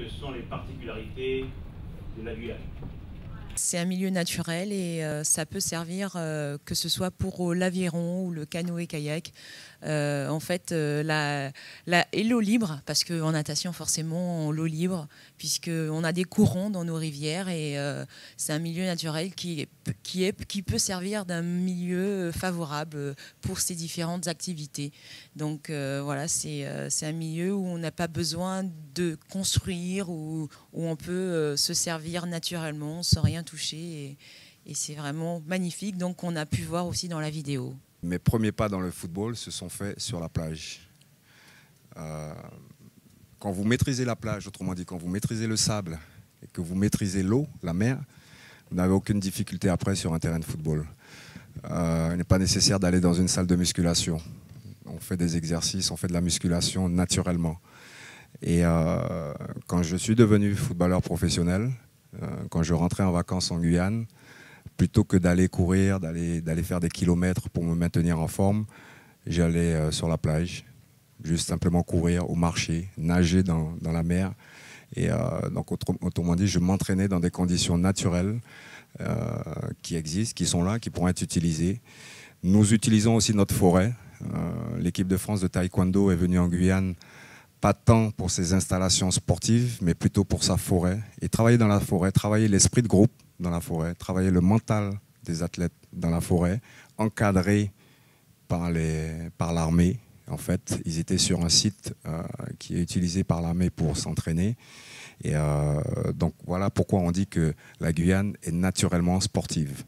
que sont les particularités de la Guyane? C'est un milieu naturel et ça peut servir que ce soit pour l'aviron ou le canoë-kayak. En fait, et l'eau libre, parce qu'en natation, forcément, l'eau libre, puisqu'on a des courants dans nos rivières et c'est un milieu naturel qui peut servir d'un milieu favorable pour ces différentes activités. Donc voilà, c'est un milieu où on n'a pas besoin de construire, où on peut se servir naturellement sans rien toucher et c'est vraiment magnifique. Donc on a pu voir aussi dans la vidéo. Mes premiers pas dans le football se sont faits sur la plage. Quand vous maîtrisez la plage, autrement dit, quand vous maîtrisez le sable et que vous maîtrisez l'eau, la mer, vous n'avez aucune difficulté après sur un terrain de football. Il n'est pas nécessaire d'aller dans une salle de musculation. On fait des exercices, on fait de la musculation naturellement. Et quand je suis devenu footballeur professionnel, quand je rentrais en vacances en Guyane, plutôt que d'aller courir, d'aller faire des kilomètres pour me maintenir en forme, j'allais sur la plage, juste simplement courir ou marcher, nager dans la mer. Et donc, autrement dit, je m'entraînais dans des conditions naturelles qui existent, qui sont là, qui pourront être utilisées. Nous utilisons aussi notre forêt. L'équipe de France de taekwondo est venue en Guyane, pas tant pour ses installations sportives, mais plutôt pour sa forêt. Et travailler dans la forêt, travailler l'esprit de groupe dans la forêt, travailler le mental des athlètes dans la forêt, encadrés par l'armée. En fait, ils étaient sur un site qui est utilisé par l'armée pour s'entraîner. Et donc voilà pourquoi on dit que la Guyane est naturellement sportive.